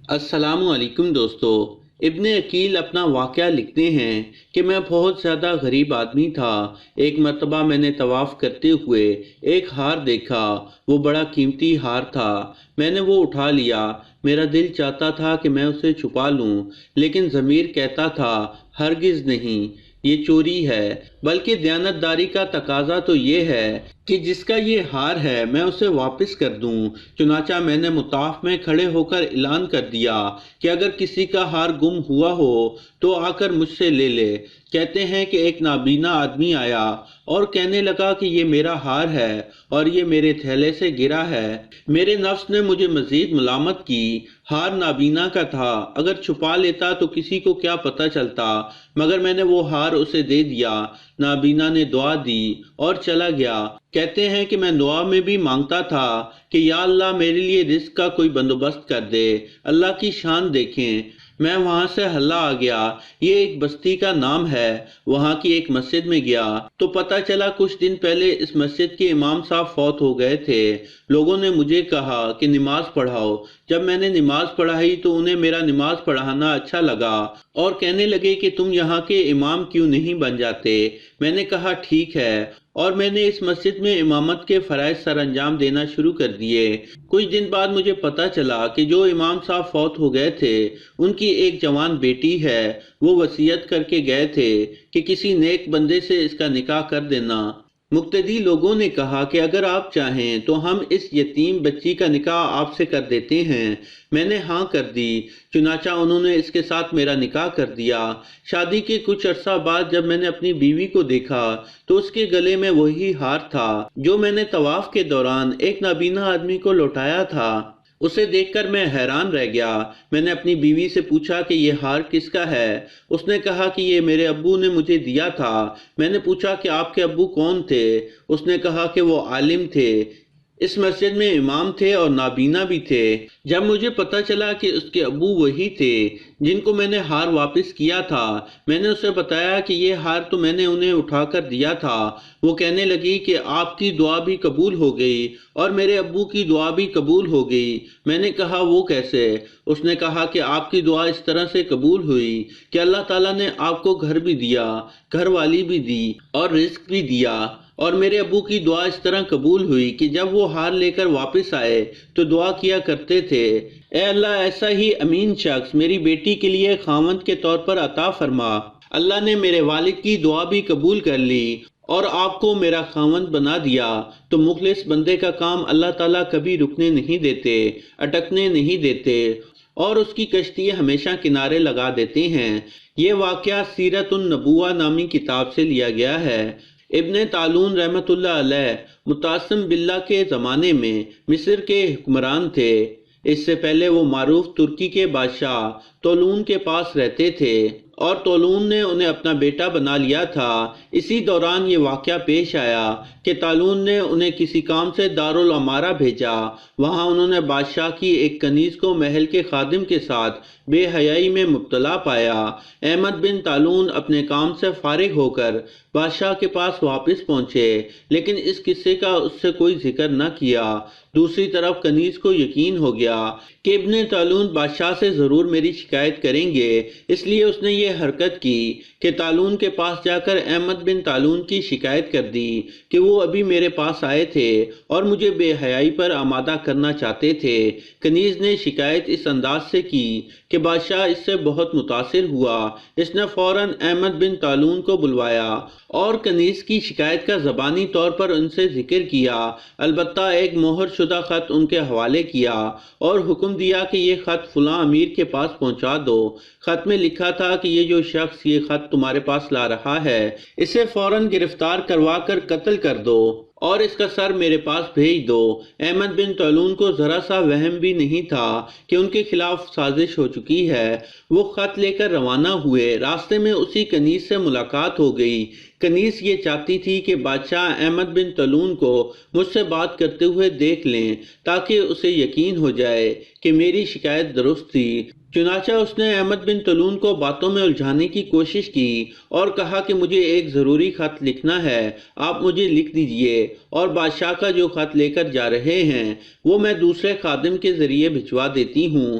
السلام علیکم دوستو۔ ابن عقیل اپنا واقعہ لکھتے ہیں کہ میں بہت زیادہ غریب آدمی تھا۔ ایک مرتبہ میں نے طواف کرتے ہوئے ایک ہار دیکھا، وہ بڑا قیمتی ہار تھا۔ میں نے وہ اٹھا لیا۔ میرا دل چاہتا تھا کہ میں اسے چھپا لوں، لیکن ضمیر کہتا تھا ہرگز نہیں، یہ چوری ہے۔ بلکہ دیانتداری کا تقاضا تو یہ ہے کہ جس کا یہ ہار ہے میں اسے واپس کر دوں۔ چنانچہ میں نے مطاف میں کھڑے ہو کر اعلان کر دیا کہ اگر کسی کا ہار گم ہوا ہو تو آ کر مجھ سے لے لے۔ کہتے ہیں کہ ایک نابینا آدمی آیا اور کہنے لگا کہ یہ میرا ہار ہے اور یہ میرے تھیلے سے گرا ہے۔ میرے نفس نے مجھے مزید ملامت کی۔ ہار نابینا کا تھا، اگر چھپا لیتا تو کسی کو کیا پتہ چلتا، مگر میں نے وہ ہار اسے دے دیا۔ نابینا نے دعا دی اور چلا گیا۔ کہتے ہیں کہ میں دعا میں بھی مانگتا تھا کہ یا اللہ میرے لیے رزق کا کوئی بندوبست کر دے۔ اللہ کی شان دیکھیں، میں وہاں سے ہلہ آ گیا۔ یہ ایک بستی کا نام ہے۔ وہاں کی ایک مسجد میں گیا تو پتہ چلا کچھ دن پہلے اس مسجد کے امام صاحب فوت ہو گئے تھے۔ لوگوں نے مجھے کہا کہ نماز پڑھاؤ۔ جب میں نے نماز پڑھائی تو انہیں میرا نماز پڑھانا اچھا لگا اور کہنے لگے کہ تم یہاں کے امام کیوں نہیں بن جاتے۔ میں نے کہا ٹھیک ہے، اور میں نے اس مسجد میں امامت کے فرائض سر انجام دینا شروع کر دیے۔ کچھ دن بعد مجھے پتہ چلا کہ جو امام صاحب فوت ہو گئے تھے ان کی ایک جوان بیٹی ہے۔ وہ وصیت کر کے گئے تھے کہ کسی نیک بندے سے اس کا نکاح کر دینا۔ مقتدی لوگوں نے کہا کہ اگر آپ چاہیں تو ہم اس یتیم بچی کا نکاح آپ سے کر دیتے ہیں۔ میں نے ہاں کر دی۔ چنانچہ انہوں نے اس کے ساتھ میرا نکاح کر دیا۔ شادی کے کچھ عرصہ بعد جب میں نے اپنی بیوی کو دیکھا تو اس کے گلے میں وہی ہار تھا جو میں نے طواف کے دوران ایک نابینا آدمی کو لوٹایا تھا۔ اسے دیکھ کر میں حیران رہ گیا۔ میں نے اپنی بیوی سے پوچھا کہ یہ ہار کس کا ہے؟ اس نے کہا کہ یہ میرے ابو نے مجھے دیا تھا۔ میں نے پوچھا کہ آپ کے ابو کون تھے؟ اس نے کہا کہ وہ عالم تھے، اس مسجد میں امام تھے اور نابینا بھی تھے۔ جب مجھے پتہ چلا کہ اس کے ابو وہی تھے جن کو میں نے ہار واپس کیا تھا، میں نے اسے بتایا کہ یہ ہار تو میں نے انہیں اٹھا کر دیا تھا۔ وہ کہنے لگی کہ آپ کی دعا بھی قبول ہو گئی اور میرے ابو کی دعا بھی قبول ہو گئی۔ میں نے کہا وہ کیسے؟ اس نے کہا کہ آپ کی دعا اس طرح سے قبول ہوئی کہ اللہ تعالیٰ نے آپ کو گھر بھی دیا، گھر والی بھی دی اور رزق بھی دیا۔ اور میرے ابو کی دعا اس طرح قبول ہوئی کہ جب وہ ہار لے کر واپس آئے تو دعا کیا کرتے تھے، اے اللہ ایسا ہی امین شخص میری بیٹی کے لیے خاوند کے طور پر عطا فرما۔ اللہ نے میرے والد کی دعا بھی قبول کر لی اور آپ کو میرا خاوند بنا دیا۔ تو مخلص بندے کا کام اللہ تعالیٰ کبھی رکنے نہیں دیتے، اٹکنے نہیں دیتے اور اس کی کشتی ہمیشہ کنارے لگا دیتے ہیں۔ یہ واقعہ سیرت النبوہ نامی کتاب سے لیا گیا ہے۔ ابن طالون رحمۃ اللہ علیہ متعصم باللہ کے زمانے میں مصر کے حکمران تھے۔ اس سے پہلے وہ معروف ترکی کے بادشاہ طولون کے پاس رہتے تھے اور طولون نے انہیں اپنا بیٹا بنا لیا تھا۔ اسی دوران یہ واقعہ پیش آیا کہ طالون نے انہیں کسی کام سے دارالعمارہ بھیجا۔ وہاں انہوں نے بادشاہ کی ایک کنیز کو محل کے خادم کے ساتھ بے حیائی میں مبتلا پایا۔ احمد بن طالون اپنے کام سے فارغ ہو کر بادشاہ کے پاس واپس پہنچے، لیکن اس قصے کا اس سے کوئی ذکر نہ کیا۔ دوسری طرف کنیز کو یقین ہو گیا کہ ابن طالون بادشاہ سے ضرور میری شکایت کریں گے، اس لیے اس نے یہ حرکت کی کہ طالون کے پاس جا کر احمد بن طالون کی شکایت کر دی کہ وہ ابھی میرے پاس آئے تھے اور مجھے بے حیائی پر آمادہ کرنا چاہتے تھے۔ کنیز نے شکایت اس انداز سے کی کہ بادشاہ اس سے بہت متاثر ہوا۔ اس نے فوراً احمد بن طالون کو بلوایا اور کنیز کی شکایت کا زبانی طور پر ان سے ذکر کیا، البتہ ایک مہر شدہ خط ان کے حوالے کیا اور حکم دیا کہ یہ خط فلاں امیر کے پاس پہنچا دو۔ خط میں لکھا تھا کہ یہ جو شخص یہ خط تمہارے پاس لا رہا ہے اسے فوراً گرفتار کروا کر قتل کر دو اور اس کا سر میرے پاس بھیج دو۔ احمد بن طالون کو ذرا سا وہم بھی نہیں تھا کہ ان کے خلاف سازش ہو چکی ہے۔ وہ خط لے کر روانہ ہوئے۔ راستے میں اسی کنیز سے ملاقات ہو گئی۔ کنیز یہ چاہتی تھی کہ بادشاہ احمد بن طالون کو مجھ سے بات کرتے ہوئے دیکھ لیں تاکہ اسے یقین ہو جائے کہ میری شکایت درست تھی۔ چنانچہ اس نے احمد بن طالون کو باتوں میں الجھانے کی کوشش کی اور کہا کہ مجھے ایک ضروری خط لکھنا ہے، آپ مجھے لکھ دیجئے، اور بادشاہ کا جو خط لے کر جا رہے ہیں وہ میں دوسرے خادم کے ذریعے بھجوا دیتی ہوں۔